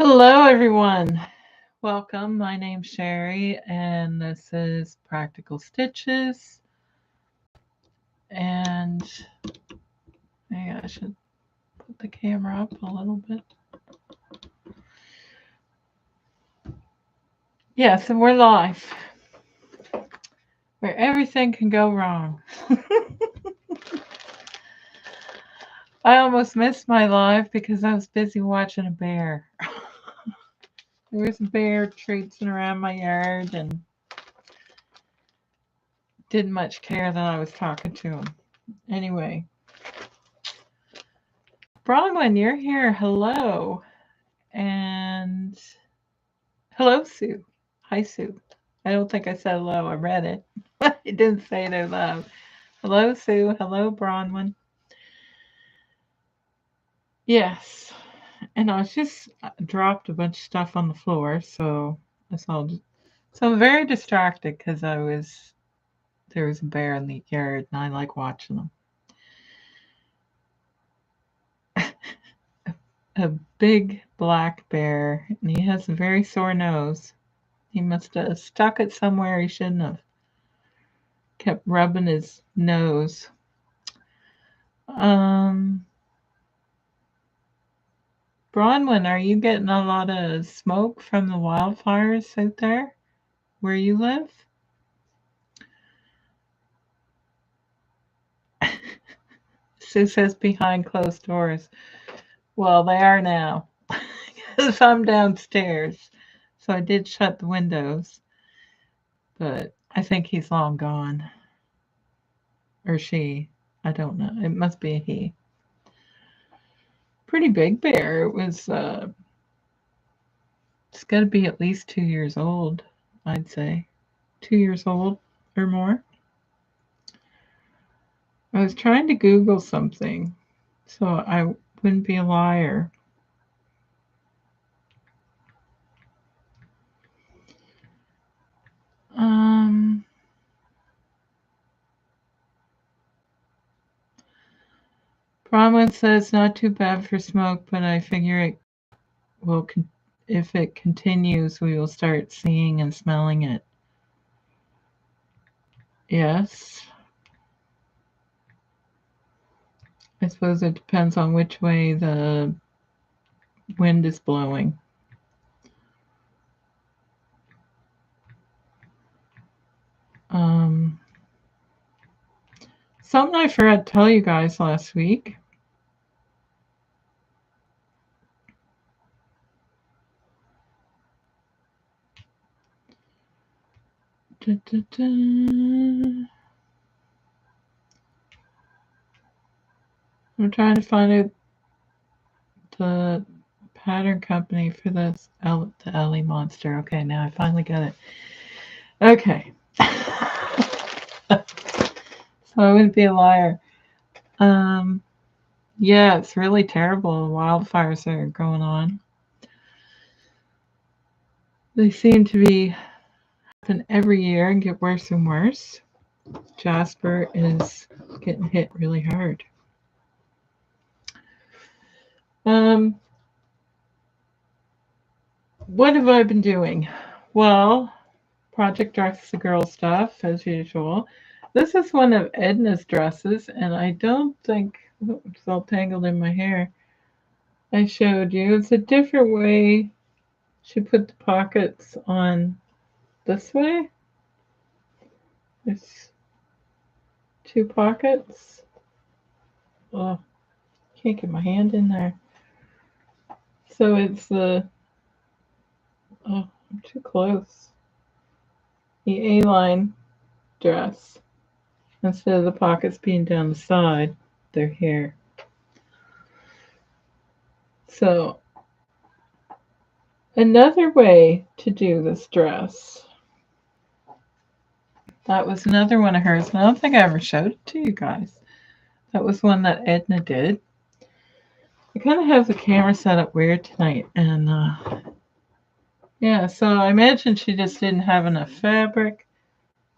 Hello, everyone. Welcome. My name's Sherry, and this is Practical Stitches. And maybe I should put the camera up a little bit. Yes, and we're live, where everything can go wrong. I almost missed my live because I was busy watching a bear. There was a bear traipsing around my yard and didn't much care that I was talking to him. Anyway, Bronwyn, you're here. Hello. And hello, Sue. Hi, Sue. I don't think I said hello. I read it. I didn't say it out loud. Hello, Sue. Hello, Bronwyn. Yes. And I was just dropped a bunch of stuff on the floor, so that's all. So I'm very distracted because there was a bear in the yard, and I like watching them. A big black bear, and he has a very sore nose. He must have stuck it somewhere he shouldn't have. Kept rubbing his nose. Bronwyn, are you getting a lot of smoke from the wildfires out there where you live? Sue says behind closed doors. Well, they are now, because I'm downstairs. So I did shut the windows, but I think he's long gone. Or she. I don't know. It must be a he. Pretty big bear. It's got to be at least 2 years old, I'd say. 2 years old or more. I was trying to Google something so I wouldn't be a liar. Bronwyn says not too bad for smoke, but I figure it will. If it continues, we will start seeing and smelling it. Yes. I suppose it depends on which way the wind is blowing. Something I forgot to tell you guys last week. Da, da, da. I'm trying to find out the pattern company for this the Ellie monster. Okay, now I finally got it. Okay. So I wouldn't be a liar. Yeah, it's really terrible. Wildfires are going on. They seem to be happen every year and get worse and worse. Jasper is getting hit really hard. What have I been doing? Well, Project Dress the Girl stuff, as usual. This is one of Edna's dresses, and I don't think it's all tangled in my hair. I showed you. It's a different way. She put the pockets on this way. There's 2 pockets. Oh, can't get my hand in there. So it's the, oh, I'm too close. The A-line dress. Instead of the pockets being down the side, they're here. So another way to do this dress. That was another one of hers. I don't think I ever showed it to you guys. That was one that Edna did. I kind of have the camera set up weird tonight, and yeah, so I imagine she just didn't have enough fabric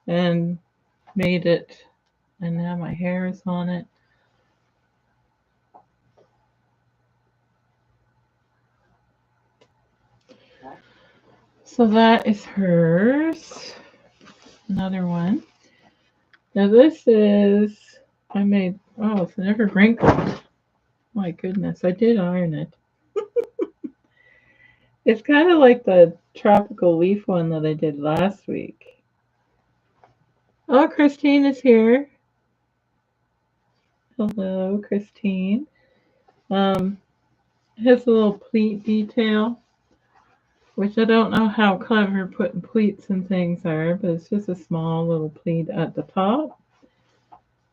and made it, and now my hair is on it. So that is hers. Another one. Now this is, I made, oh, it's never wrinkled. My goodness, I did iron it. It's kind of like the tropical leaf one that I did last week. Oh, Christine is here. Hello, Christine. Has a little pleat detail, which I don't know how clever putting pleats and things are, but it's just a small little pleat at the top.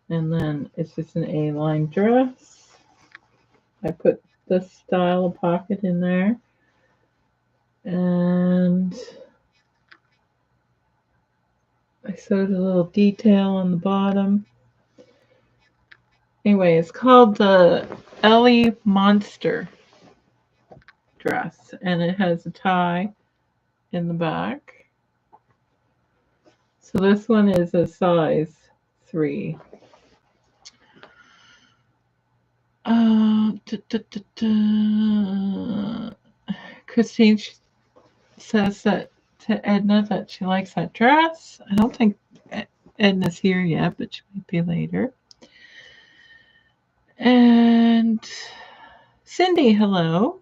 And then it's just an A-line dress. I put this style of pocket in there. And I sewed a little detail on the bottom. Anyway, it's called the Ellie Monster dress, and it has a tie in the back. So this one is a size 3. Christine says that to Edna that she likes that dress. I don't think Edna's here yet, but she might be later. And Cindy, hello.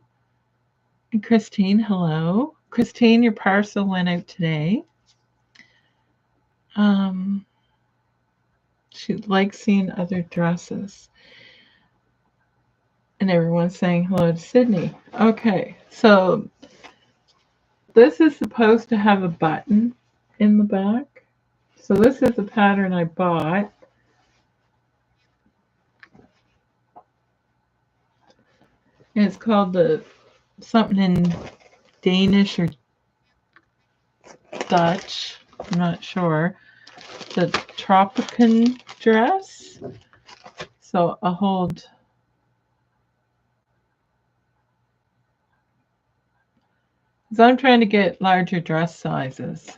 And Christine, hello. Christine, your parcel went out today. She likes seeing other dresses. And everyone's saying hello to Sydney. Okay, so this is supposed to have a button in the back. So this is the pattern I bought. And it's called the something in Danish or Dutch. I'm not sure. The Tropican dress. So I'll hold. So I'm trying to get larger dress sizes.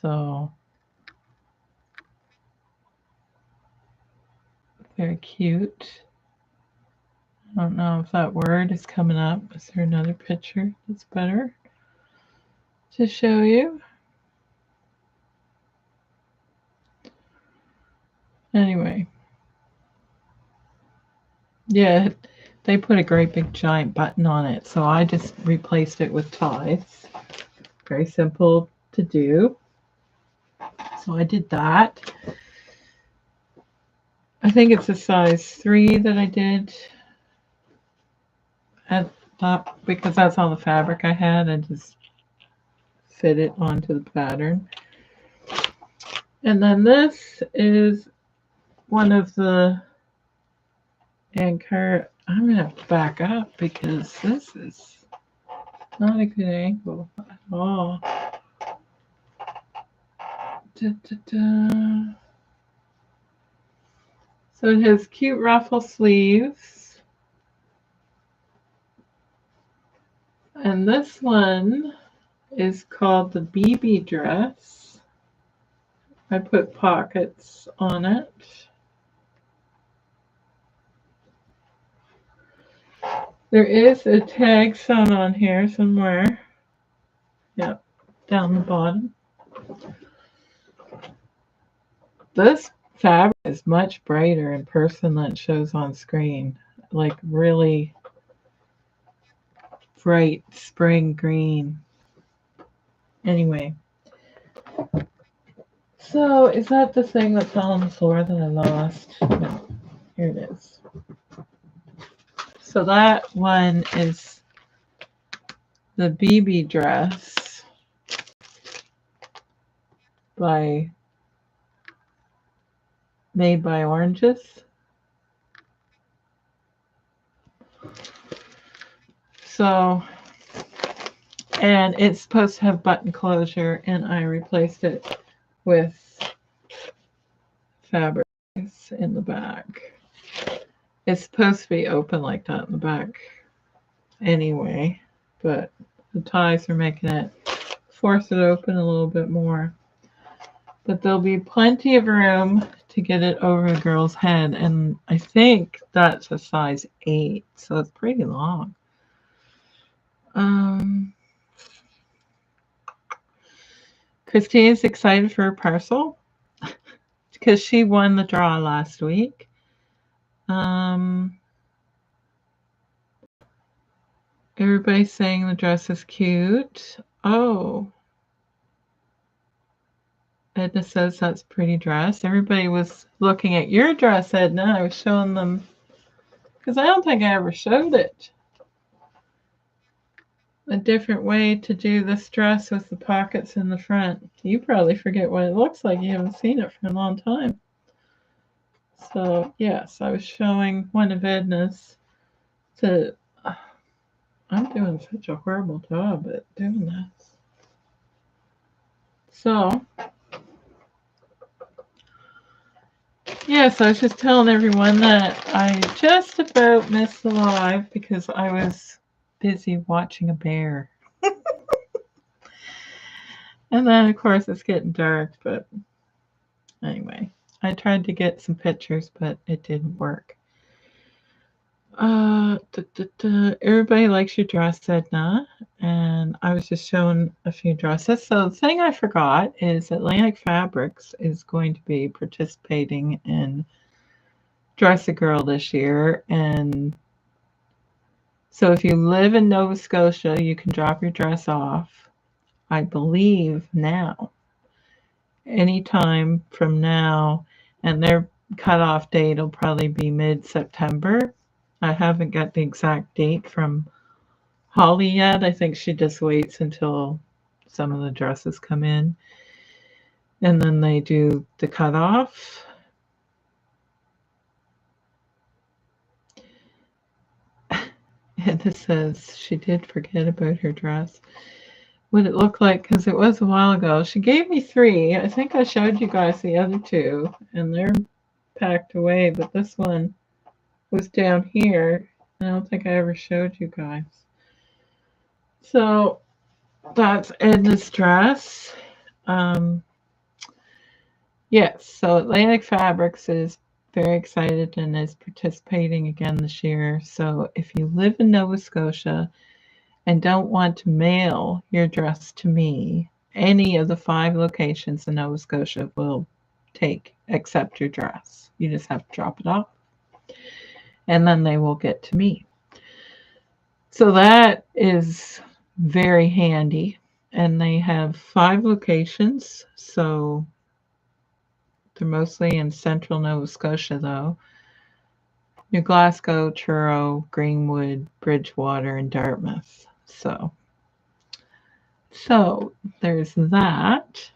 So very cute. I don't know if that word is coming up. Is there another picture that's better to show you? Anyway. Yeah, they put a great big giant button on it, so I just replaced it with ties. Very simple to do. So I did that. I think it's a size 3 that I did. Because that's all the fabric I had, I just fit it onto the pattern. And then this is one of the anchor. I'm gonna have to back up because this is not a good angle at all. So it has cute ruffle sleeves. And this one is called the BB dress. I put pockets on it. There is a tag sewn on here somewhere. Yep, down the bottom. This fabric is much brighter in person than it shows on screen. Like really bright spring green. Anyway. So is that the thing that's on the floor that I lost? No. Here it is. So that one is the BB dress made by Oranges. So, and it's supposed to have button closure, and I replaced it with fabric in the back. It's supposed to be open like that in the back anyway, but the ties are making it force it open a little bit more. But there'll be plenty of room to get it over the girl's head, and I think that's a size 8, so it's pretty long. Christine's excited for her parcel because she won the draw last week. Everybody's saying the dress is cute. Oh. Edna says that's a pretty dress. Everybody was looking at your dress, Edna. I was showing them, because I don't think I ever showed it. A different way to do this dress with the pockets in the front. You probably forget what it looks like. You haven't seen it for a long time. So, yes, I was showing one of Edna's to... I'm doing such a horrible job at doing this. So, yes, I was just telling everyone that I just about missed the live because I was busy watching a bear. And then, of course, it's getting dark, but anyway, I tried to get some pictures, but it didn't work. Everybody likes your dress, Edna, and I was just showing a few dresses. So the thing I forgot is Atlantic Fabrics is going to be participating in Dress a Girl this year, and so if you live in Nova Scotia, you can drop your dress off, I believe now, anytime from now, and their cutoff date will probably be mid-September. I haven't got the exact date from Holly yet. I think she just waits until some of the dresses come in, and then they do the cutoff. And it says she did forget about her dress. What it looked like, because it was a while ago. She gave me 3. I think I showed you guys the other 2, and they're packed away, but this one was down here. I don't think I ever showed you guys. So that's Edna's dress. Yes, so Atlantic Fabrics is very excited and is participating again this year. So if you live in Nova Scotia and don't want to mail your dress to me, any of the 5 locations in Nova Scotia will accept your dress. You just have to drop it off, and then they will get to me. So that is very handy, and they have 5 locations, so they're mostly in central Nova Scotia, though. New Glasgow, Truro, Greenwood, Bridgewater, and Dartmouth. So there's that.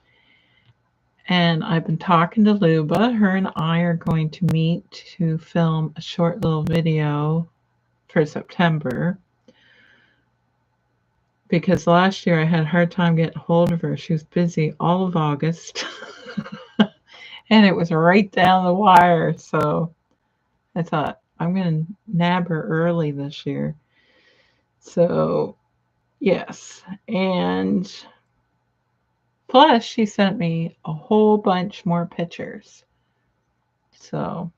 And I've been talking to Luba. Her and I are going to meet to film a short little video for September, because last year I had a hard time getting hold of her. She was busy all of August. And it was right down the wire. So I thought, I'm going to nab her early this year. So, yes. And plus, she sent me a whole bunch more pictures. So,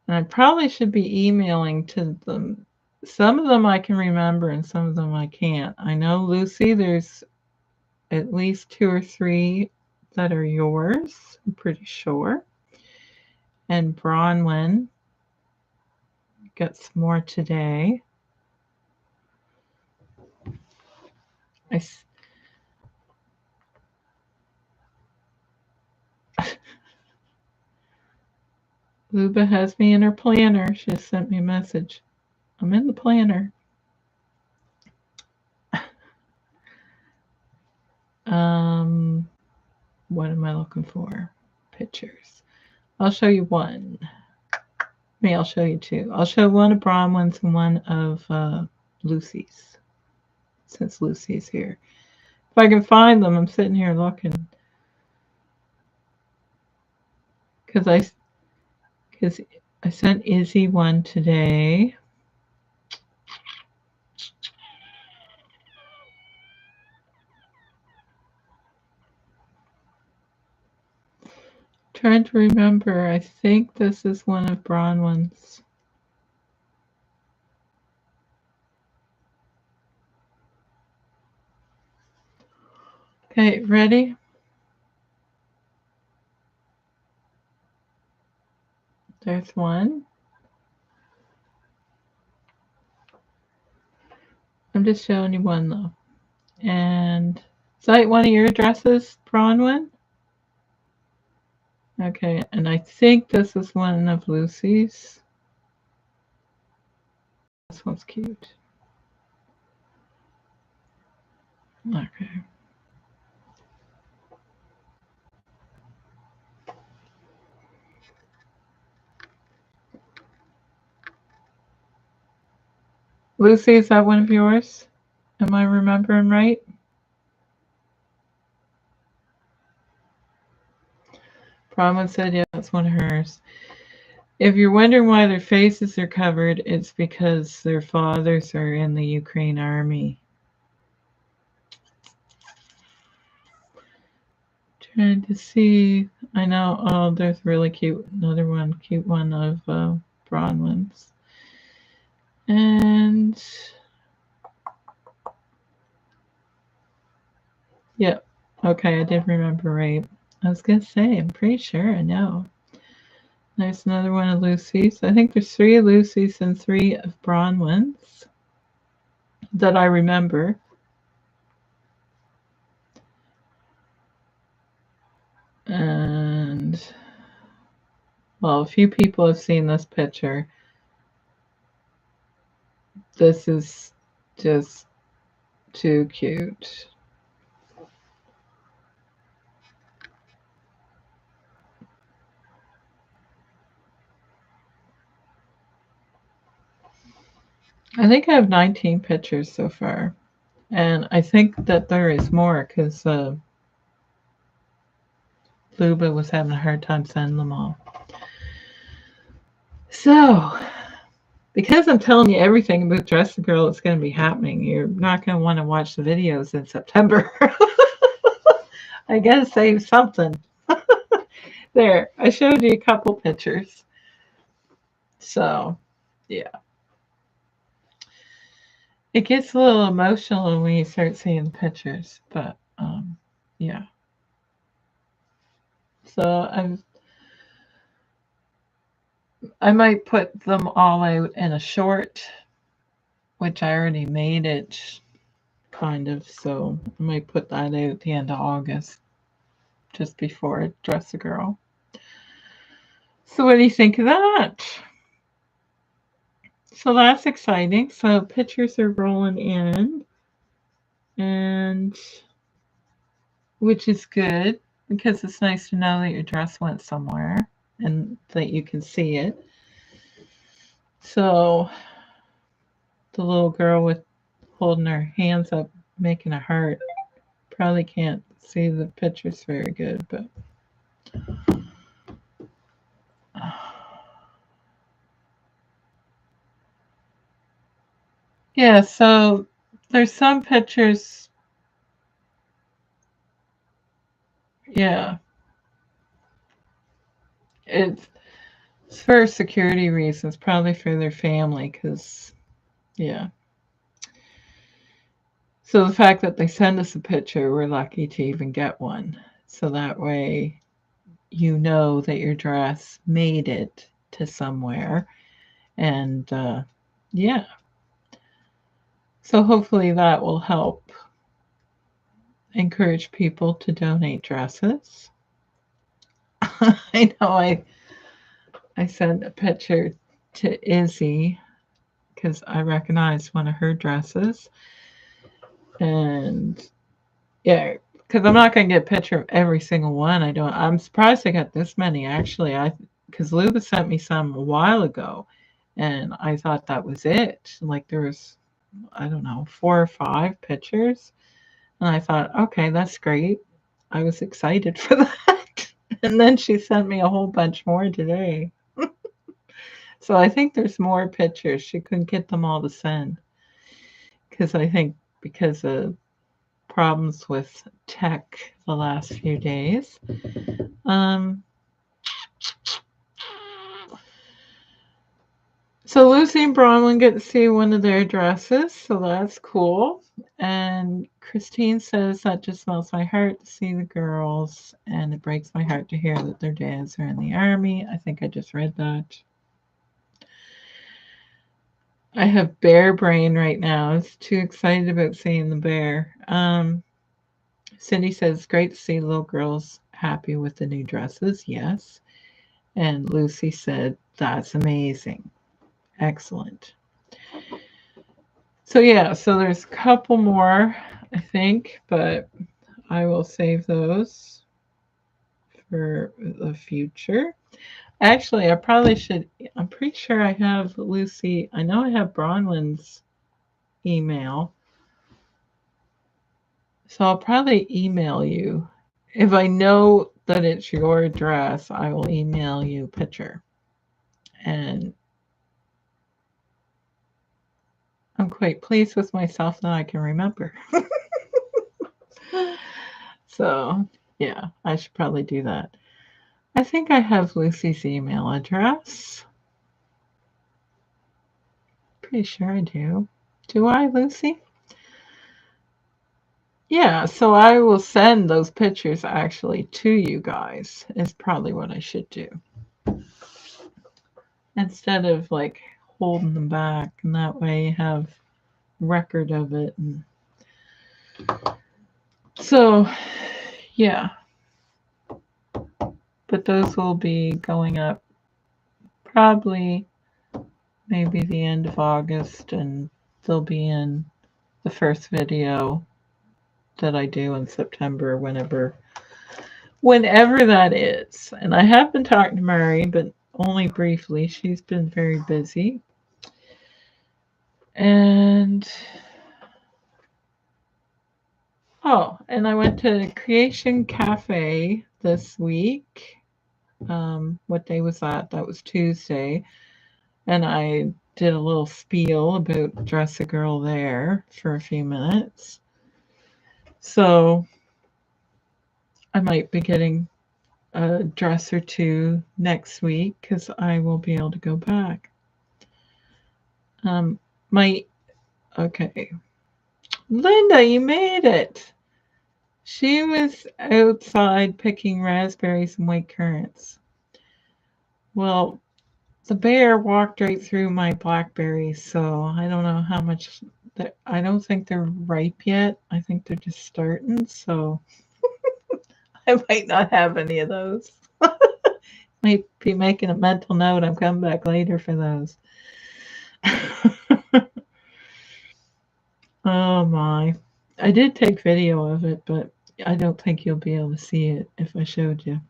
and I probably should be emailing to them. Some of them I can remember and some of them I can't. I know, Lucy, there's at least 2 or 3 that are yours, I'm pretty sure. And Bronwyn got some more today. Luba has me in her planner. She just sent me a message. I'm in the planner. What am I looking for? Pictures. I'll show you one. Maybe I'll show you 2. I'll show one of Bronwyn's and one of Lucy's, since Lucy's here. If I can find them, I'm sitting here looking. Because I sent Izzy one today. Trying to remember. I think this is one of Bronwyn's. Okay, ready? There's one. I'm just showing you one though. And is that one of your dresses, Bronwyn? Okay, and I think this is one of Lucy's. This one's cute. Okay. Lucy, is that one of yours? Am I remembering right? Bronwyn said, yeah, that's one of hers. If you're wondering why their faces are covered, it's because their fathers are in the Ukraine army. Trying to see. I know. Oh, there's really cute. Another one, cute one of Bronwyn's. And yeah, okay, I did remember right. I was gonna say, I'm pretty sure I know. There's another one of Lucy's. I think there's 3 of Lucy's and 3 of Bronwyn's that I remember. And well, a few people have seen this picture. This is just too cute. I think I have 19 pictures so far. And I think that there is more because Luba was having a hard time sending them all. So, because I'm telling you everything about Dress the Girl that's going to be happening, you're not going to want to watch the videos in September. I got to save something. There, I showed you a couple pictures. So, yeah. It gets a little emotional when you start seeing the pictures, but yeah. So I might put them all out in a short, which I already made it kind of, so I might put that out at the end of August, just before Dress a Girl. So what do you think of that? So that's exciting. So pictures are rolling in, and which is good because it's nice to know that your dress went somewhere and that you can see it. So the little girl with holding her hands up, making a heart, probably can't see the pictures very good, but yeah, so there's some pictures. Yeah, it's for security reasons, probably for their family, because, yeah. So the fact that they send us a picture, we're lucky to even get one. So that way you know that your dress made it to somewhere. And yeah. So hopefully that will help encourage people to donate dresses. I know I sent a picture to Izzy because I recognized one of her dresses. And yeah, because I'm not going to get a picture of every single one. I'm surprised I got this many actually. Because Luba sent me some a while ago, and I thought that was it. Like there was, I don't know, 4 or 5 pictures, and I thought, okay, that's great. I was excited for that. And then she sent me a whole bunch more today. So I think there's more pictures. She couldn't get them all to send because I think because of problems with tech the last few days. Um, so Lucy and Bronwyn get to see one of their dresses, so that's cool. And Christine says that just melts my heart to see the girls, and it breaks my heart to hear that their dads are in the army. I think I just read that. I have bear brain right now. I was too excited about seeing the bear. Cindy says, great to see little girls happy with the new dresses. Yes. And Lucy said, that's amazing. Excellent. So yeah, so there's a couple more, I think, but I will save those for the future. Actually, I probably should. I'm pretty sure I have Lucy. I know I have Bronwyn's email. So I'll probably email you. If I know that it's your address, I will email you a picture. And I'm quite pleased with myself that I can remember. So, yeah, I should probably do that. I think I have Lucy's email address. Pretty sure I do. Do I, Lucy? Yeah, so I will send those pictures actually to you guys, is probably what I should do. Instead of like holding them back, and that way you have record of it. And so, yeah, but those will be going up probably maybe the end of August, and they'll be in the first video that I do in September, whenever that is. And I have been talking to Murray, but only briefly. She's been very busy. And and I went to Creation Cafe this week. What day was that? That was Tuesday. And I did a little spiel about Dress a Girl there for a few minutes. So I might be getting a dress or two next week because I will be able to go back. Okay. Linda, you made it. She was outside picking raspberries and white currants. Well, the bear walked right through my blackberries, so I don't know how much. I don't think they're ripe yet. I think they're just starting, so I might not have any of those. Might be making a mental note. I'm coming back later for those. Oh my. I did take video of it, but I don't think you'll be able to see it if I showed you.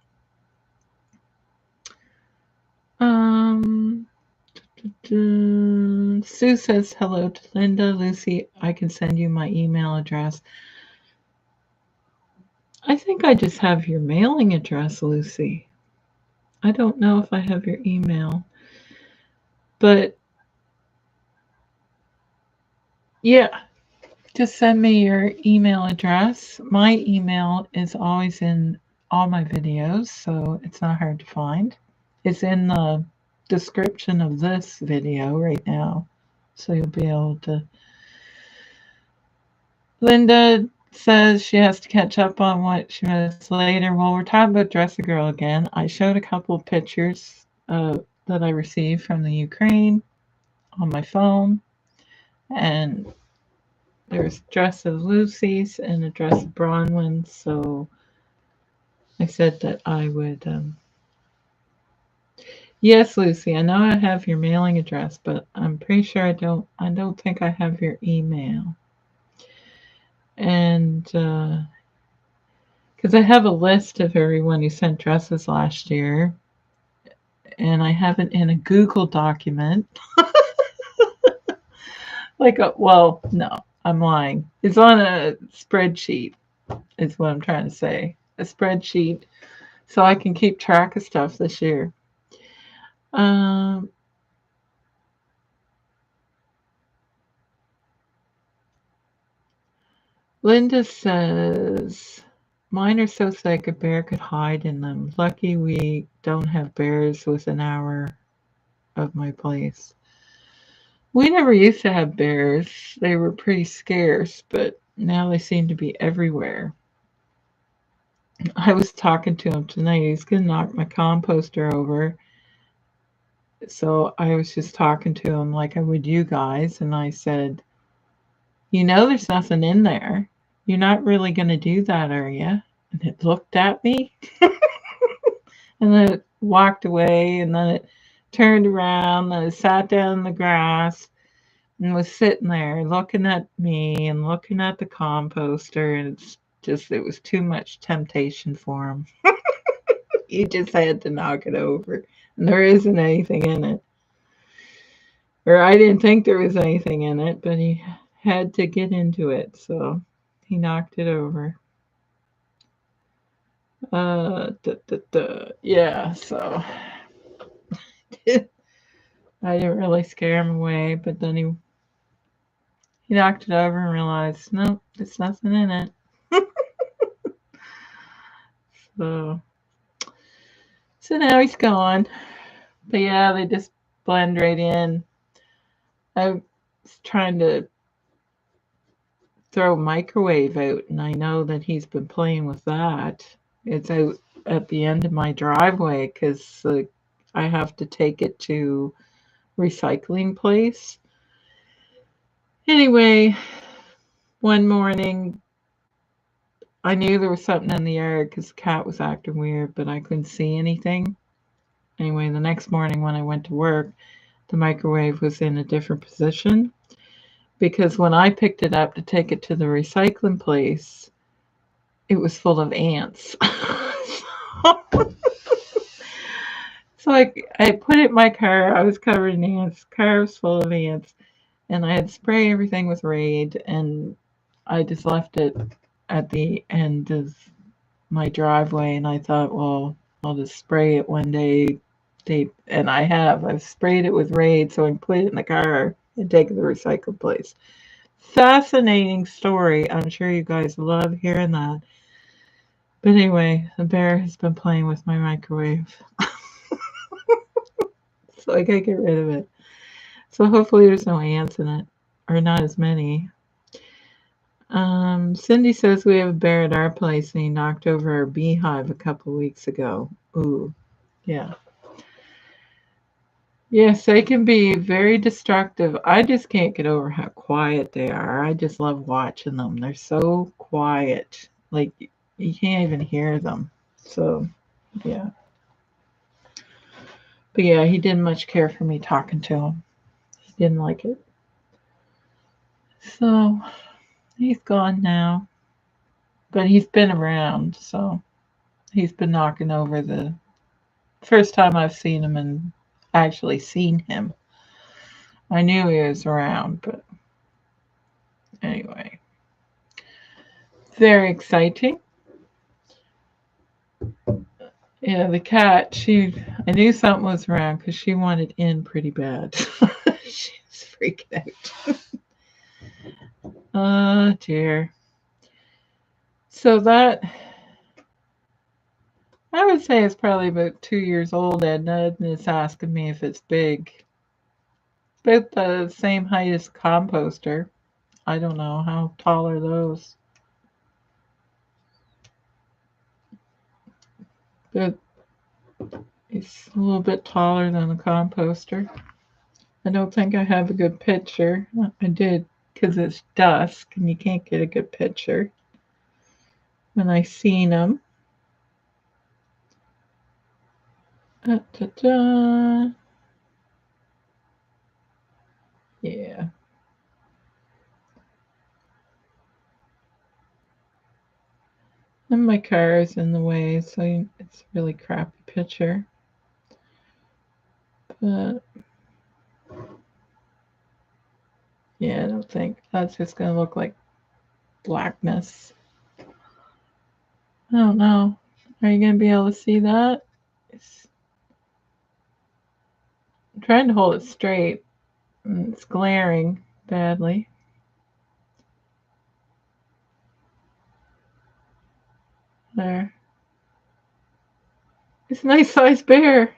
Sue says hello to Linda. Lucy, I can send you my email address. I think I just have your mailing address, Lucy. I don't know if I have your email. But yeah, just send me your email address. My email is always in all my videos, so it's not hard to find. It's in the description of this video right now, so you'll be able to. Linda says she has to catch up on what she missed later. Well, we're talking about Dress a Girl again. I showed a couple of pictures that I received from the Ukraine on my phone, and there's a dress of Lucy's and a dress of Bronwyn's, so I said that I would. Yes, Lucy, I know I have your mailing address, but I'm pretty sure I don't think I have your email. And because I have a list of everyone who sent dresses last year, and I have it in a Google document. Well, no, I'm lying. It's on a spreadsheet, is what I'm trying to say. A spreadsheet, so I can keep track of stuff this year. Linda says, mine are so thick a bear could hide in them. Lucky we don't have bears within an hour of my place. We never used to have bears. They were pretty scarce, but Now they seem to be everywhere. I was talking to him tonight. He's going to knock my composter over. So I was just talking to him like I would you guys. And I said, you know, there's nothing in there. You're not really going to do that, are you? And it looked at me and then it walked away and then it turned around and it sat down in the grass and was sitting there looking at me and looking at the composter. And it's just, it was too much temptation for him. He just had to knock it over. And there isn't anything in it. Or I didn't think there was anything in it, but he had to get into it. So he knocked it over. Yeah, so I didn't really scare him away, but then he knocked it over and realized, nope, there's nothing in it. So now he's gone. But yeah, they just blend right in. I was trying to throw microwave out, and I know that he's been playing with that. It's out at the end of my driveway because I have to take it to recycling place. Anyway, one morning I knew there was something in the yard because the cat was acting weird, but I couldn't see anything. Anyway, the next morning when I went to work, the microwave was in a different position because when I picked it up to take it to the recycling place, it was full of ants. So I put it in my car. I was covered in ants. Car was full of ants. And I had sprayed everything with Raid. And I just left it at the end of my driveway. And I thought, well, I'll just spray it one day. And I have. I've sprayed it with Raid so I can put it in the car and take it to the recycle place. Fascinating story. I'm sure you guys love hearing that. But anyway, the bear has been playing with my microwave. So I gotta get rid of it. So hopefully there's no ants in it. Or not as many. Cindy says we have a bear at our place and he knocked over our beehive a couple weeks ago. Ooh, yeah. Yes, they can be very destructive. I just can't get over how quiet they are. I just love watching them. They're so quiet. Like you can't even hear them. So, yeah. But yeah, he didn't much care for me talking to him. He didn't like it. So, he's gone now. But he's been around, so he's been knocking over the first time I've seen him and actually seen him. I knew he was around, but anyway. Very exciting. Yeah, the cat, I knew something was wrong because she wanted in pretty bad. She was freaking out. Oh, dear. So that, I would say it's probably about 2 years old, Edna, and it's asking me if it's big. About the same height as a composter. I don't know. How tall are those? But it's a little bit taller than a composter. I don't think I have a good picture. I did because it's dusk and you can't get a good picture when I seen them. Da-da-da. Yeah. And my car is in the way, so it's a really crappy picture. But yeah, I don't think that's just going to look like blackness. I don't know. Are you going to be able to see that? I'm trying to hold it straight. And it's glaring badly. There. It's a nice sized bear.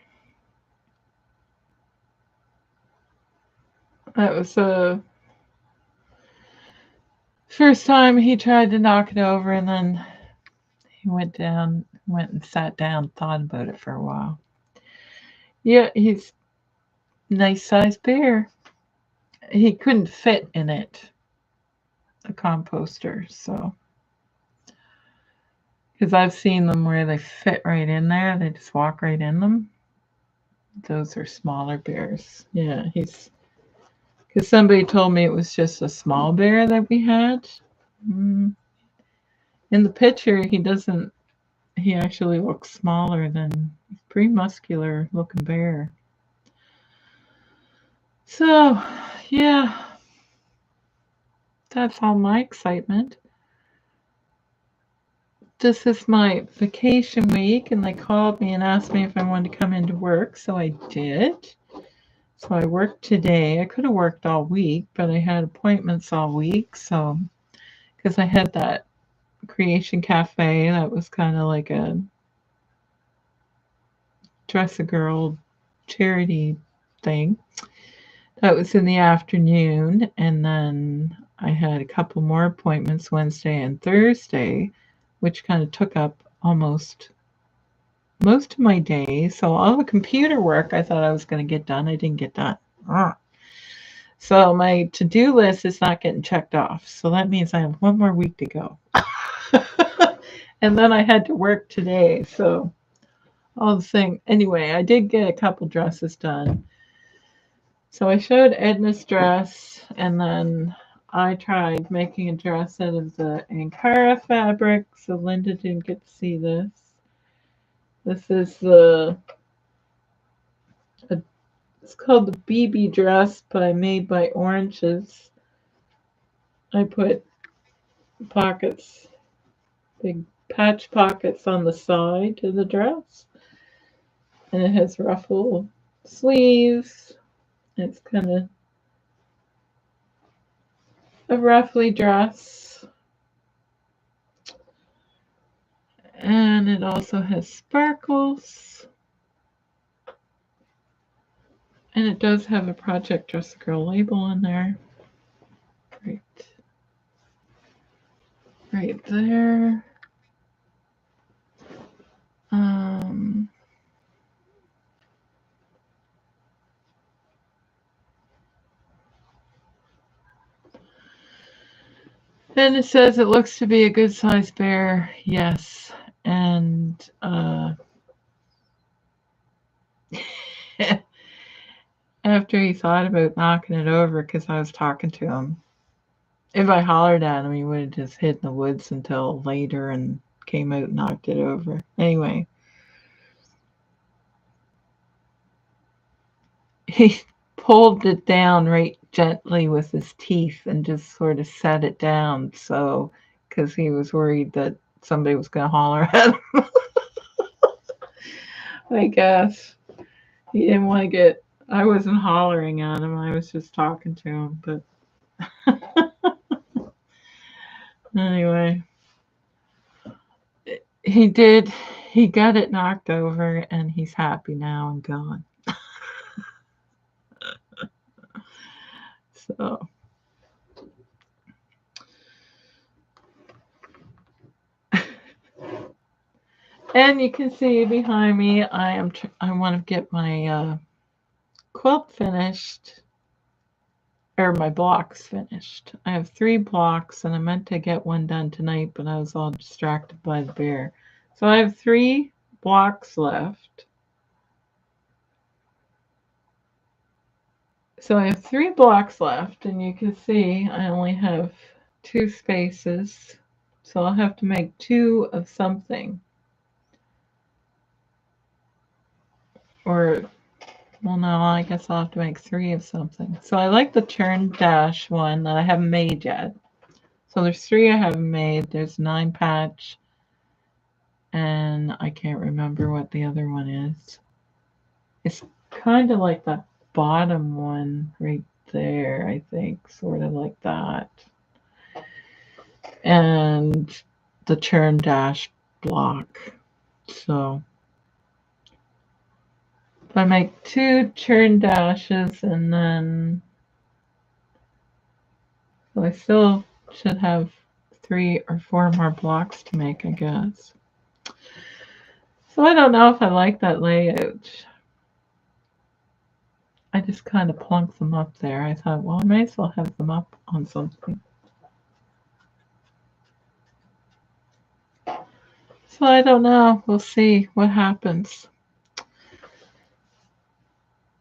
That was First time he tried to knock it over, and then he went and sat down, thought about it for a while. Yeah, he's a nice sized bear. He couldn't fit in it, the composter, so. Because I've seen them where they fit right in there, they just walk right in them. Those are smaller bears. Yeah, he's. Because somebody told me it was just a small bear that we had. Mm. In the picture, he doesn't. He actually looks smaller than. He's a pretty muscular looking bear. So, yeah, that's all my excitement. This is my vacation week, and they called me and asked me if I wanted to come into work, so I did. So I worked today. I could have worked all week, but I had appointments all week, so because I had that Creation Cafe that was kind of like a Dress a Girl charity thing. That was in the afternoon, and then I had a couple more appointments Wednesday and Thursday, which kind of took up almost most of my day. So all the computer work I thought I was going to get done, I didn't get done. So my to-do list is not getting checked off. So that means I have one more week to go. And then I had to work today. So all the thing. Anyway, I did get a couple dresses done. So I showed Edna's dress, and then I tried making a dress out of the Ankara fabric. So Linda didn't get to see this. This is it's called the BB dress, but made by Oranges. I put pockets, big patch pockets on the side of the dress, and it has ruffle sleeves. It's kind of a ruffly dress, and it also has sparkles, and it does have a Project Dress Girl label on there. Right there. And it says it looks to be a good sized bear. Yes. And after he thought about knocking it over, because I was talking to him, if I hollered at him, he would have just hid in the woods until later and came out and knocked it over. Anyway, he pulled it down right gently with his teeth and just sort of set it down. So, because he was worried that somebody was going to holler at him. I guess he didn't want to get. I wasn't hollering at him. I was just talking to him. But anyway, he did. He got it knocked over, and he's happy now and gone. So. And you can see behind me, I want to get my quilt finished, or my blocks finished. I have 3 blocks, and I meant to get one done tonight, but I was all distracted by the bear. So I have 3 blocks left. So I have 3 blocks left, and you can see I only have 2 spaces. So I'll have to make 2 of something. Or, well, no, I guess I'll have to make 3 of something. So I like the turn dash one that I haven't made yet. So there's 3 I haven't made. There's 9 patch, and I can't remember what the other one is. It's kind of like that bottom one right there, I think, sort of like that. And the churn dash block. So if I make 2 churn dashes, and then so I still Should have 3 or 4 more blocks to make, I guess. So I don't know if I like that layout. I just kind of plunked them up there. I thought, well, I might as well have them up on something. So I don't know. We'll see what happens.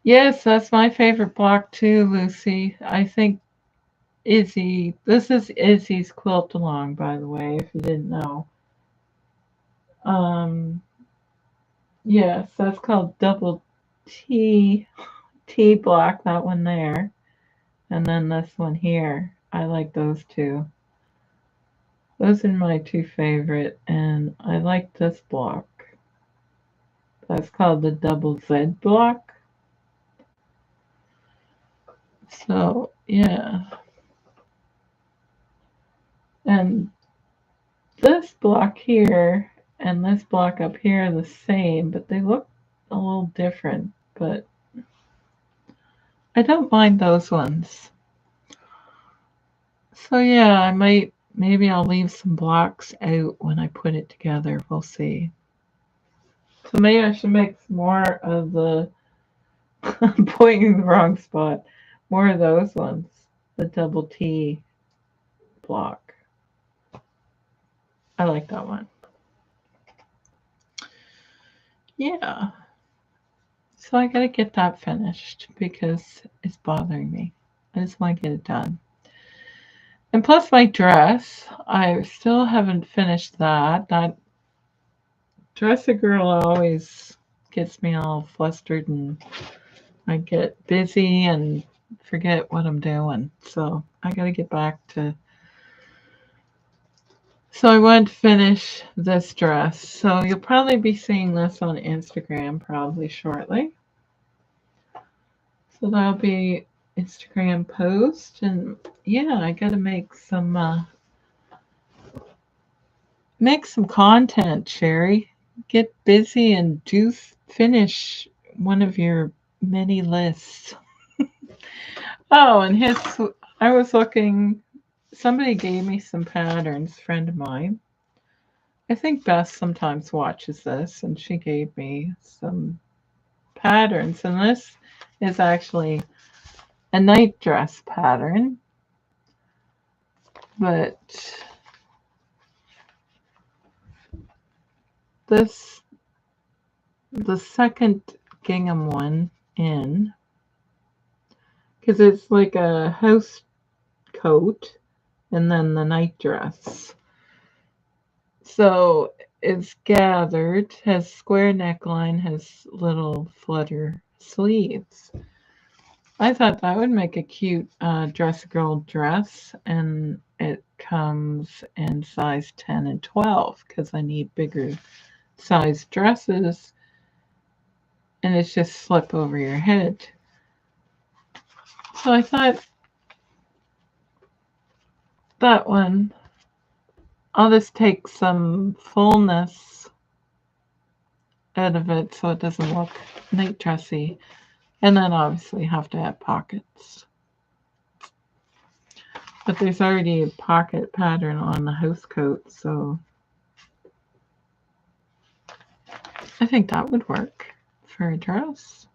Yes, that's my favorite block too, Lucy. I think Izzy, this is Izzy's quilt along, by the way, if you didn't know. Um, yes, that's called double T block, that one there. And then this one here. I like those two. Those are my two favorite, and I like this block. That's called the double Z block. So, yeah. And this block here and this block up here are the same, but they look a little different. But I don't mind those ones. So yeah, maybe I'll leave some blocks out when I put it together. We'll see. So maybe I should make some more of the I'm pointing the wrong spot. More of those ones. The double T block. I like that one. Yeah. So I gotta get that finished because it's bothering me. I just want to get it done. And plus my dress, I still haven't finished that. That dress a girl always gets me all flustered and I get busy and forget what I'm doing. So I gotta get back to. So I want to finish this dress. So you'll probably be seeing this on Instagram probably shortly. So that'll be Instagram post, and yeah, I gotta make some content, Sherry. Get busy and finish one of your many lists. Oh, and I was looking. Somebody gave me some patterns. A friend of mine. I think Beth sometimes watches this, and she gave me some patterns, and this is actually a night dress pattern, but this the second gingham one in because it's like a house coat and then the night dress. So it's gathered, has square neckline, has little flutter sleeves. I thought that would make a cute dress girl dress, and it comes in size 10 and 12 because I need bigger size dresses, and it's just slip over your head. So I thought that one, I'll just take some fullness out of it so it doesn't look night dressy, and then obviously have to add pockets. But there's already a pocket pattern on the house coat, so I think that would work for a dress.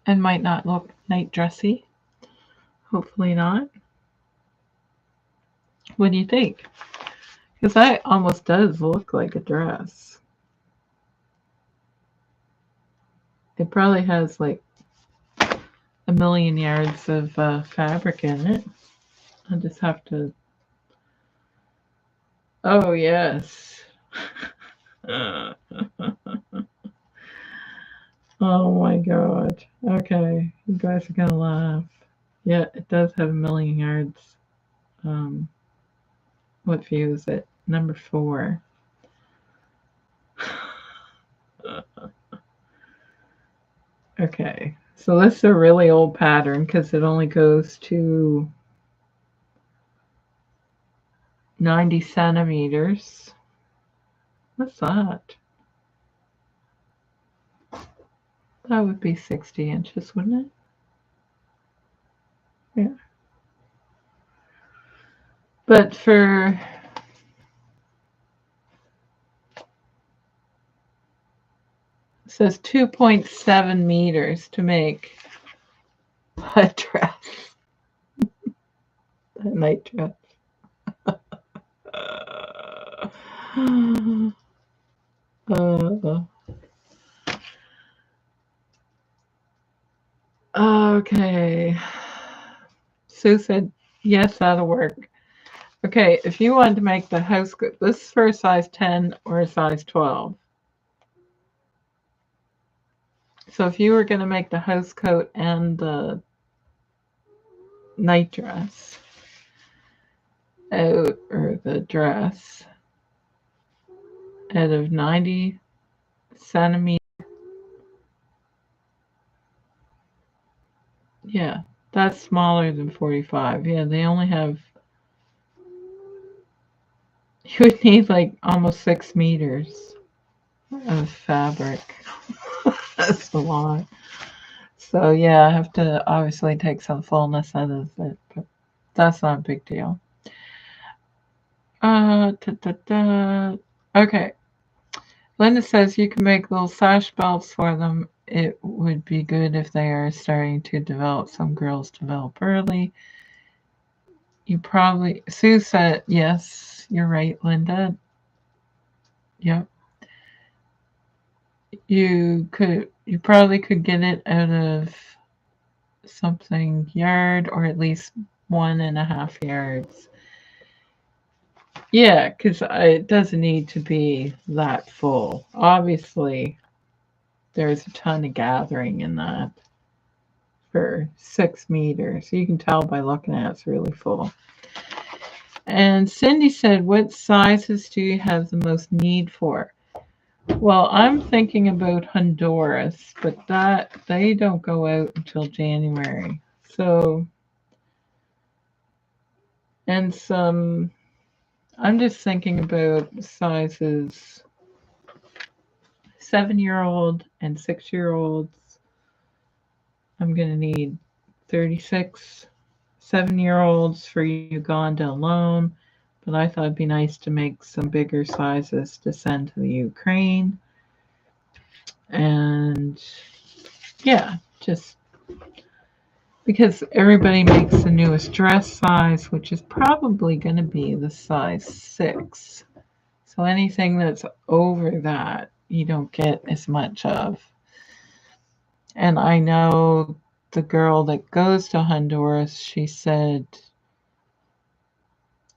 And might not look night dressy. Hopefully not. What do you think? Because that almost does look like a dress. It probably has like a million yards of fabric in it. I'll just have to. Oh, yes. Oh my god. Okay, you guys are gonna laugh. Yeah, it does have a million yards. What view is it? Number 4. Okay, so this is a really old pattern because it only goes to 90 centimeters. What's that? That would be 60 inches, wouldn't it? Yeah. But for it says 2.7 meters to make a dress, a night dress. Uh, okay. Sue said, yes, that'll work. Okay, if you wanted to make the house coat, this is for a size 10 or a size 12. So if you were going to make the house coat and the night dress out, or the dress, out of 90 centimeters, yeah, that's smaller than 45. Yeah, they only have, you would need like almost 6 meters of fabric. That's a lot. So yeah, I have to obviously take some fullness out of it, but that's not a big deal. Okay. Linda says you can make little sash belts for them. It would be good if they are starting to develop. Some girls develop early. You probably, Sue said, yes, you're right, Linda. Yep. You probably could get it out of something yard, or at least 1.5 yards. Yeah, because it doesn't need to be that full. Obviously, there's a ton of gathering in that for 6 meters. You can tell by looking at it, it's really full. And Cindy said, what sizes do you have the most need for? Well, I'm thinking about Honduras, but that they don't go out until January. So, and some, I'm just thinking about sizes 7-year-old and 6-year-olds. I'm going to need 36 7-year-olds for Uganda alone, but I thought it'd be nice to make some bigger sizes to send to the Ukraine. And yeah, just because everybody makes the newest dress size, which is probably going to be the size 6. So anything that's over that, you don't get as much of. And I know the girl that goes to Honduras, she said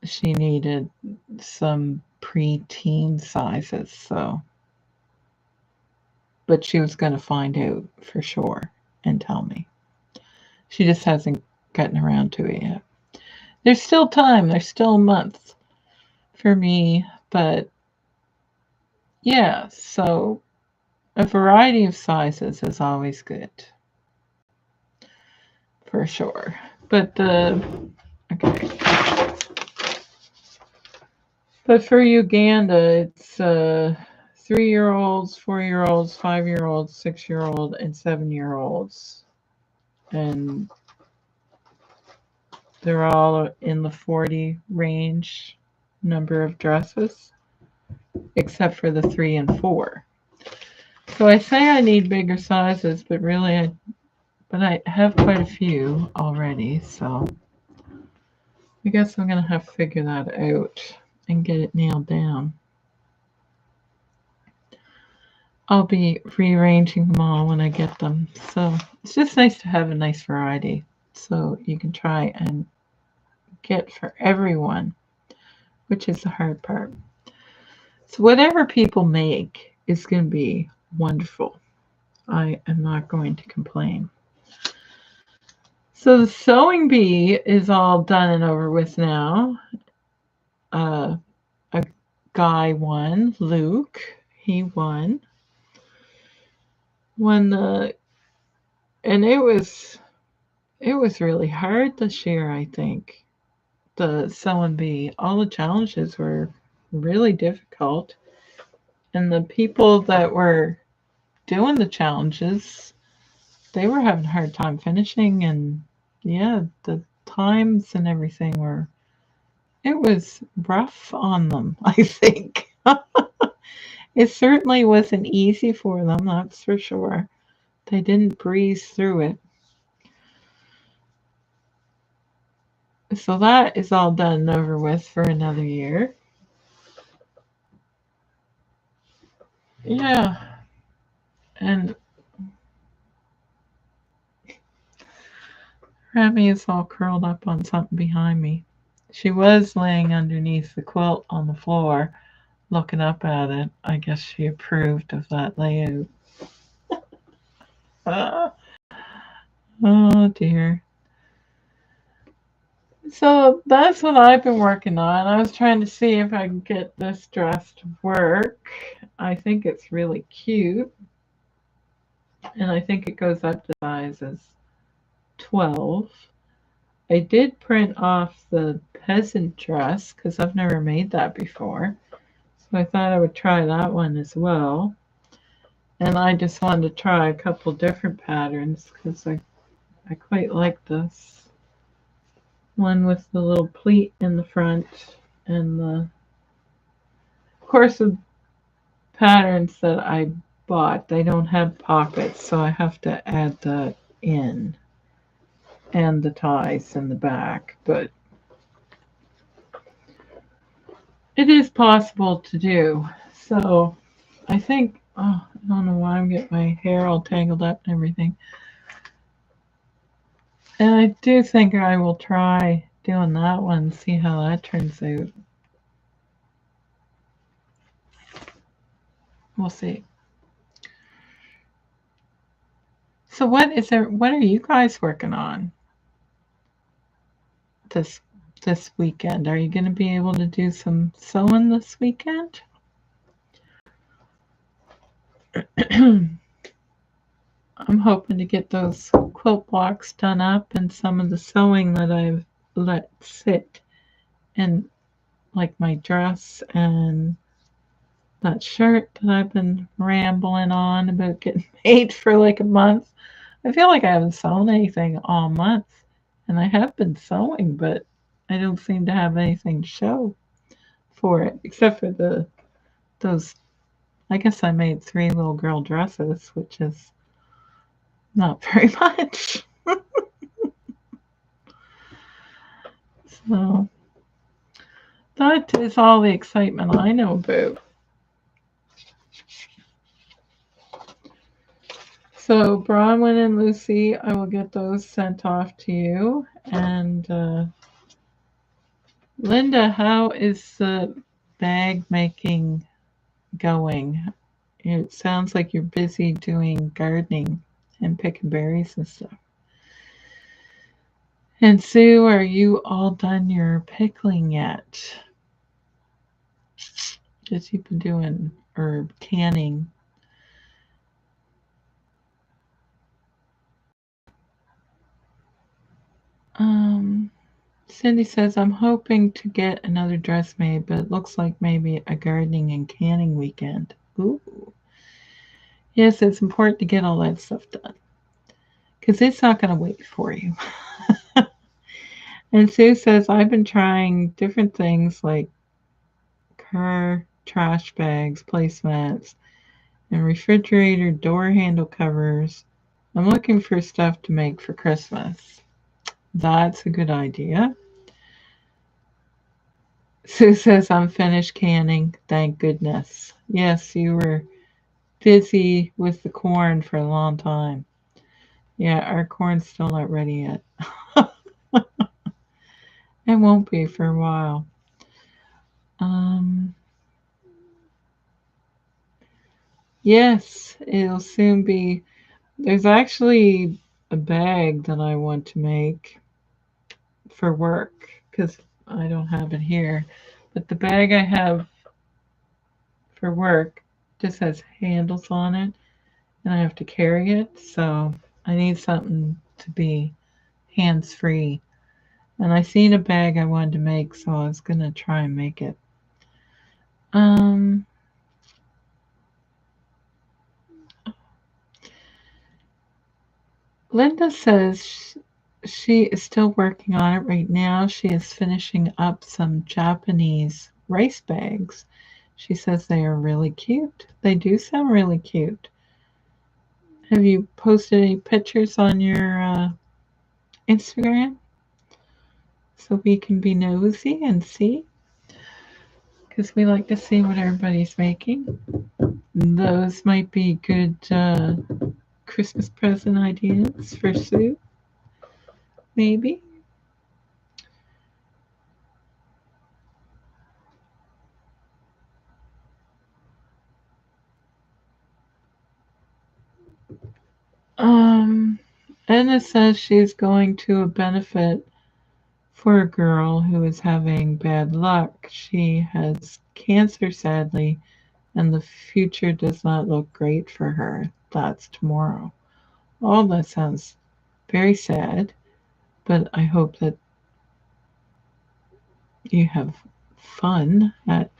she needed some pre-teen sizes, so, but she was going to find out for sure and tell me. She just hasn't gotten around to it yet. There's still time. There's still a month for me, but yeah, so a variety of sizes is always good, for sure. But okay. But for Uganda, it's 3-year-olds, 4-year-olds, 5-year-olds, 6-year-old, and 7-year-olds. And they're all in the 40 range number of dresses, except for the 3 and 4. So I say I need bigger sizes, but really, I have quite a few already, so I guess I'm going to have to figure that out and get it nailed down. I'll be rearranging them all when I get them. So it's just nice to have a nice variety so you can try and get for everyone, which is the hard part. So whatever people make is going to be wonderful. I am not going to complain. So the sewing bee is all done and over with now. A guy won, Luke. He won the, and it was really hard this year, I think. The sewing bee, all the challenges were really difficult, and the people that were doing the challenges, they were having a hard time finishing, and yeah, the times and everything were it was rough on them, I think. It certainly wasn't easy for them, that's for sure. They didn't breeze through it. So that is all done and over with for another year. Yeah, and Remy is all curled up on something behind me. She was laying underneath the quilt on the floor, looking up at it. I guess she approved of that layout. Ah, oh dear. So that's what I've been working on. I was trying to see if I can get this dress to work. I think it's really cute, and I think it goes up to sizes 12. I did print off the peasant dress because I've never made that before. So I thought I would try that one as well. And I just wanted to try a couple different patterns because I quite like this one with the little pleat in the front and of course the patterns that I bought, they don't have pockets, so I have to add that in and the ties in the back. But it is possible to do. So I think, oh, I don't know why I'm getting my hair all tangled up and everything. And I do think I will try doing that one, see how that turns out. We'll see. So what are you guys working on this this weekend? Are you going to be able to do some sewing this weekend? I'm hoping to get those quilt blocks done up and some of the sewing that I've let sit and like my dress and that shirt that I've been rambling on about getting made for like a month. I feel like I haven't sewn anything all month, and I have been sewing, but I don't seem to have anything to show for it except for the those. I guess I made 3 little girl dresses, which is not very much. So that is all the excitement I know about. So Bronwyn and Lucy, I will get those sent off to you. And Linda, how is the bag making going? It sounds like you're busy doing gardening and picking berries and stuff. And Sue, are you all done your pickling yet? That you've been doing or canning? Um, Cindy says, I'm hoping to get another dress made, but it looks like maybe a gardening and canning weekend. Ooh. Yes, it's important to get all that stuff done because it's not going to wait for you. And Sue says, I've been trying different things like car trash bags, placemats, and refrigerator door handle covers. I'm looking for stuff to make for Christmas. That's a good idea. Sue says, I'm finished canning. Thank goodness. Yes, you were busy with the corn for a long time. Yeah, our corn's still not ready yet. It won't be for a while. Um, yes, it'll soon be. There's actually a bag that I want to make for work because I don't have it here. But the bag I have for work just has handles on it and I have to carry it. So I need something to be hands free. And I seen a bag I wanted to make, so I was gonna try and make it. Um, Linda says she is still working on it right now. She is finishing up some Japanese rice bags. She says they are really cute. They do sound really cute. Have you posted any pictures on your Instagram so we can be nosy and see? Because we like to see what everybody's making. Those might be good Christmas present ideas for Sue, maybe. Um, Edna says she's going to a benefit for a girl who is having bad luck. She has cancer, sadly, and the future does not look great for her. That's tomorrow. Oh, that sounds very sad, but I hope that you have fun at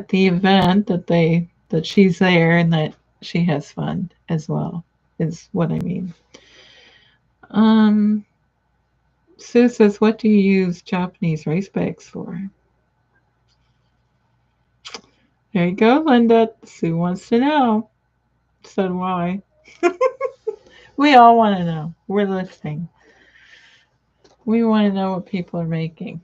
the event that she's there and that she has fun as well is what I mean. Um, Sue says, "What do you use Japanese rice bags for?" There you go, Linda. Sue wants to know. So do I. We all want to know. We're listening. We want to know what people are making.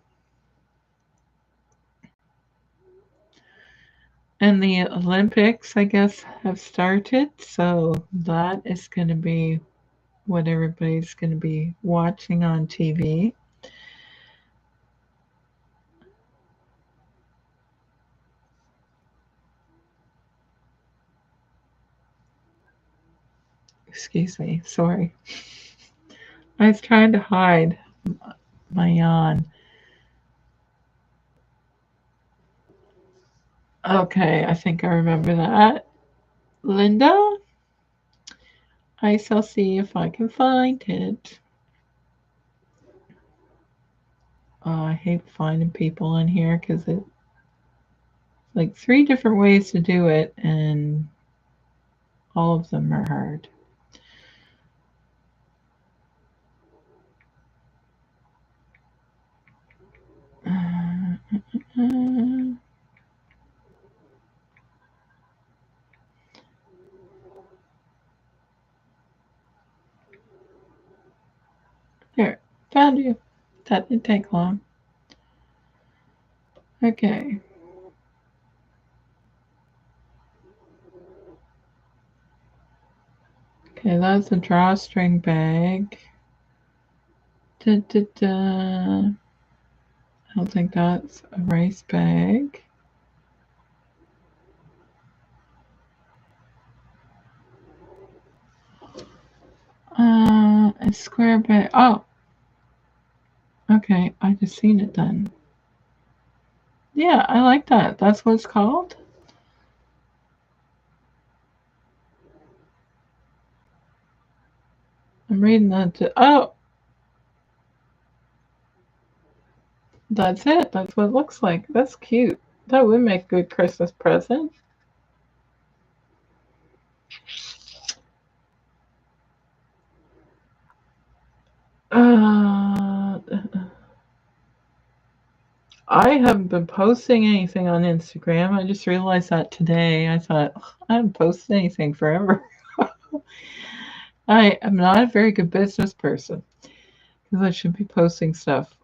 And the Olympics, I guess, have started. So that is going to be what everybody's going to be watching on TV. Excuse me. Sorry. I was trying to hide my yawn. Okay, I think I remember that. Linda, I shall see if I can find it. I hate finding people in here because it's like three different ways to do it, and all of them are hard. There, found you. That didn't take long. Okay. Okay, that's a drawstring bag. Da, da, da. I don't think that's a rice bag. A square bag. Oh, okay. I just seen it then. Yeah, I like that. That's what it's called. I'm reading that. Oh, that's it. That's what it looks like. That's cute. That would make a good Christmas present. Uh, I haven't been posting anything on Instagram. I just realized that today. I thought I haven't posted anything forever. I am not a very good business person because I should be posting stuff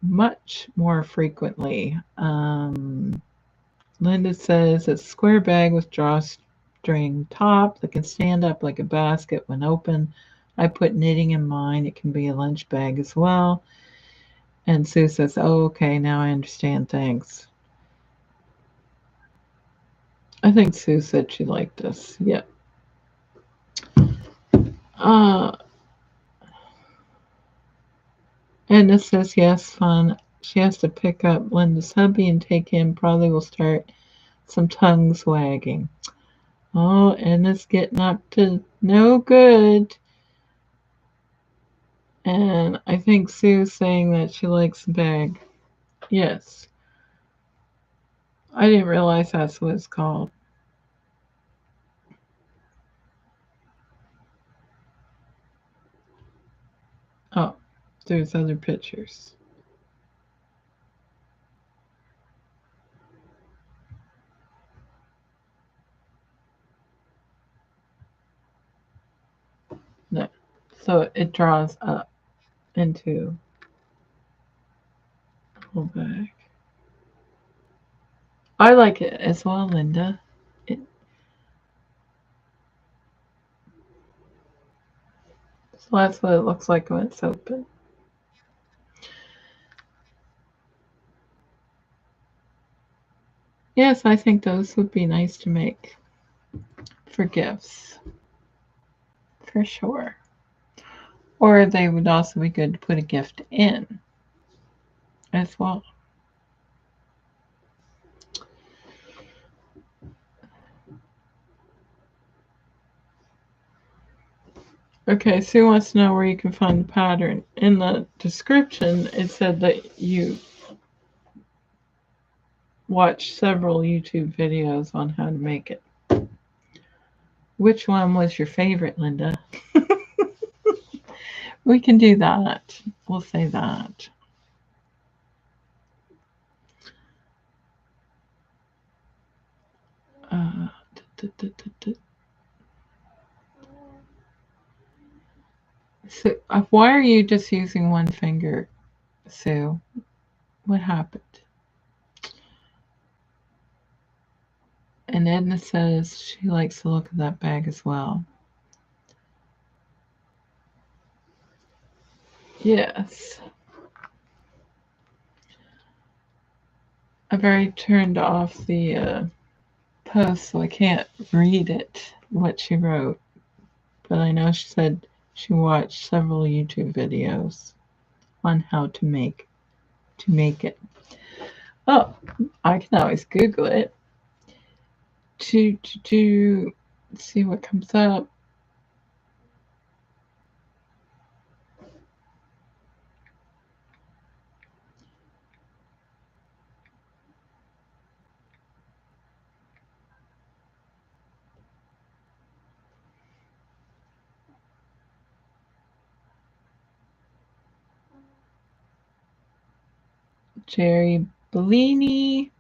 much more frequently. Linda says it's a square bag with drawstring top that can stand up like a basket when open. I put knitting in mine. It can be a lunch bag as well. And Sue says, "Oh, okay, now I understand. Thanks." I think Sue said she liked this. Yep. Uh, Edna says, yes, fun. She has to pick up Linda's hubby and take him. Probably will start some tongues wagging. Oh, Edna's getting up to no good. And I think Sue's saying that she likes the bag. Yes. I didn't realize that's what it's called. Oh, there's other pictures. No. So it draws up into a whole bag. I like it as well, Linda. It, so that's what it looks like when it's open. Yes, I think those would be nice to make for gifts, for sure. Or they would also be good to put a gift in as well. Okay, Sue wants to know where you can find the pattern. In the description, it said that you watched several YouTube videos on how to make it. Which one was your favorite, Linda? We can do that. We'll say that. Uh, so, why are you just using one finger, Sue? What happened? And Edna says she likes the look of that bag as well. Yes. I've already turned off the post, so I can't read it, what she wrote. But I know she said she watched several YouTube videos on how to make it. Oh, I can always Google it to see what comes up. Jerry Bellini.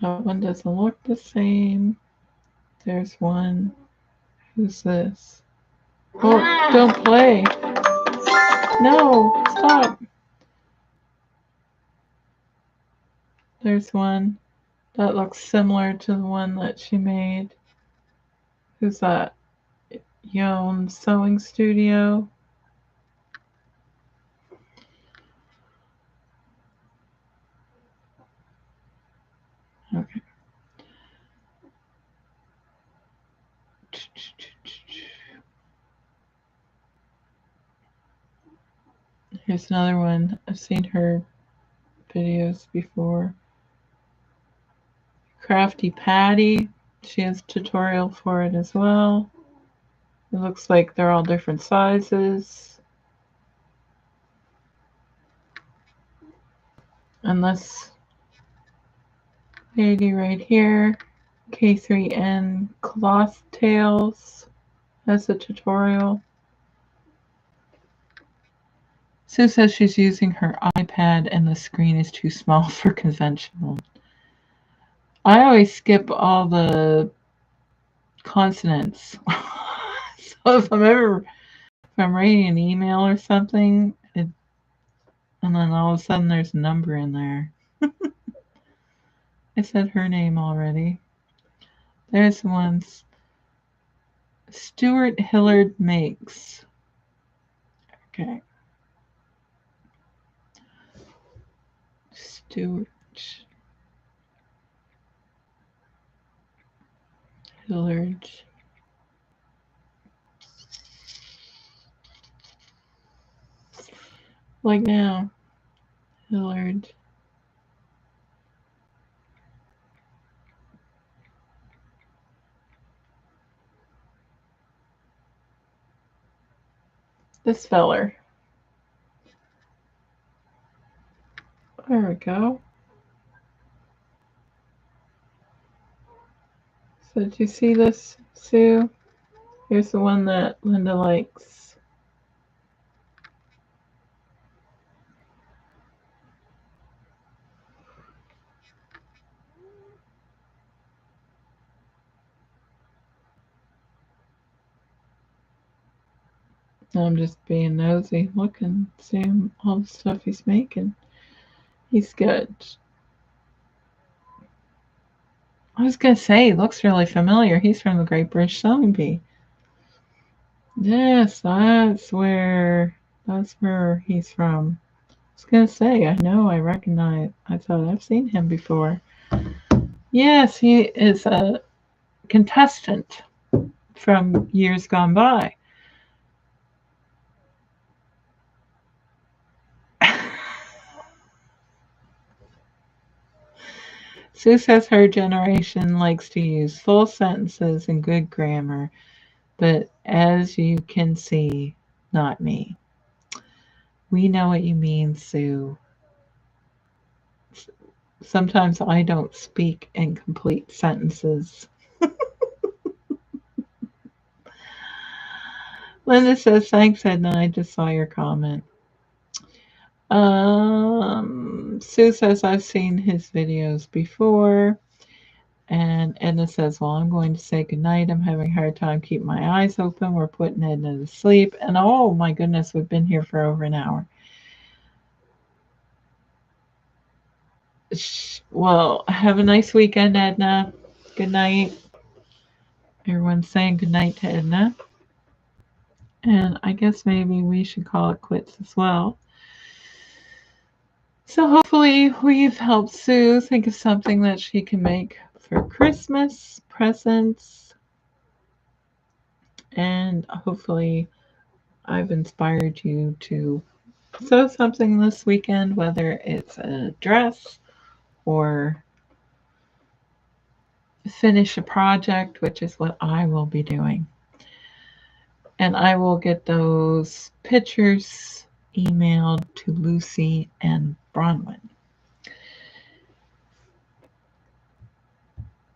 That one doesn't look the same. There's one. Who's this? Oh, don't play. No, stop. There's one that looks similar to the one that she made. Who's that? Yon Sewing Studio. Okay. Here's another one. I've seen her videos before. Crafty Patty. She has a tutorial for it as well. It looks like they're all different sizes. And this lady right here, K3N Cloth Tails, has a tutorial. Sue says she's using her iPad and the screen is too small for conventional. I always skip all the consonants. So if I'm writing an email or something, and then all of a sudden there's a number in there. I said her name already. There's one. Stuart Hillard makes. Okay. Stuart Hillard. Like now. Hillard. This feller. There we go. So did you see this, Sue? Here's the one that Linda likes. I'm just being nosy, looking, seeing all the stuff he's making. He's good. I was gonna say, he looks really familiar. He's from the Great British Sewing Bee. Yes, that's where he's from. I was gonna say, I know, I recognize. I thought I've seen him before. Yes, he is a contestant from years gone by. Sue says her generation likes to use full sentences and good grammar, but as you can see, not me. We know what you mean, Sue. Sometimes I don't speak in complete sentences. Linda says, thanks, Edna. I just saw your comment. Sue says, I've seen his videos before. And Edna says, well, I'm going to say goodnight. I'm having a hard time keeping my eyes open. We're putting Edna to sleep. And oh my goodness, we've been here for over an hour. Well, have a nice weekend, Edna. Good night. Everyone's saying good night to Edna. And I guess maybe we should call it quits as well. So hopefully we've helped Sue think of something that she can make for Christmas presents. And hopefully I've inspired you to sew something this weekend, whether it's a dress or finish a project, which is what I will be doing. And I will get those pictures emailed to Lucy and Bronwyn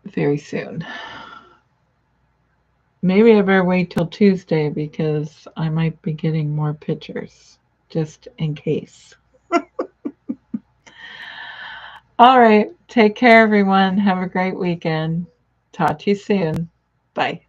very soon. Maybe I better wait till Tuesday because I might be getting more pictures just in case. All right. Take care, everyone. Have a great weekend. Talk to you soon. Bye.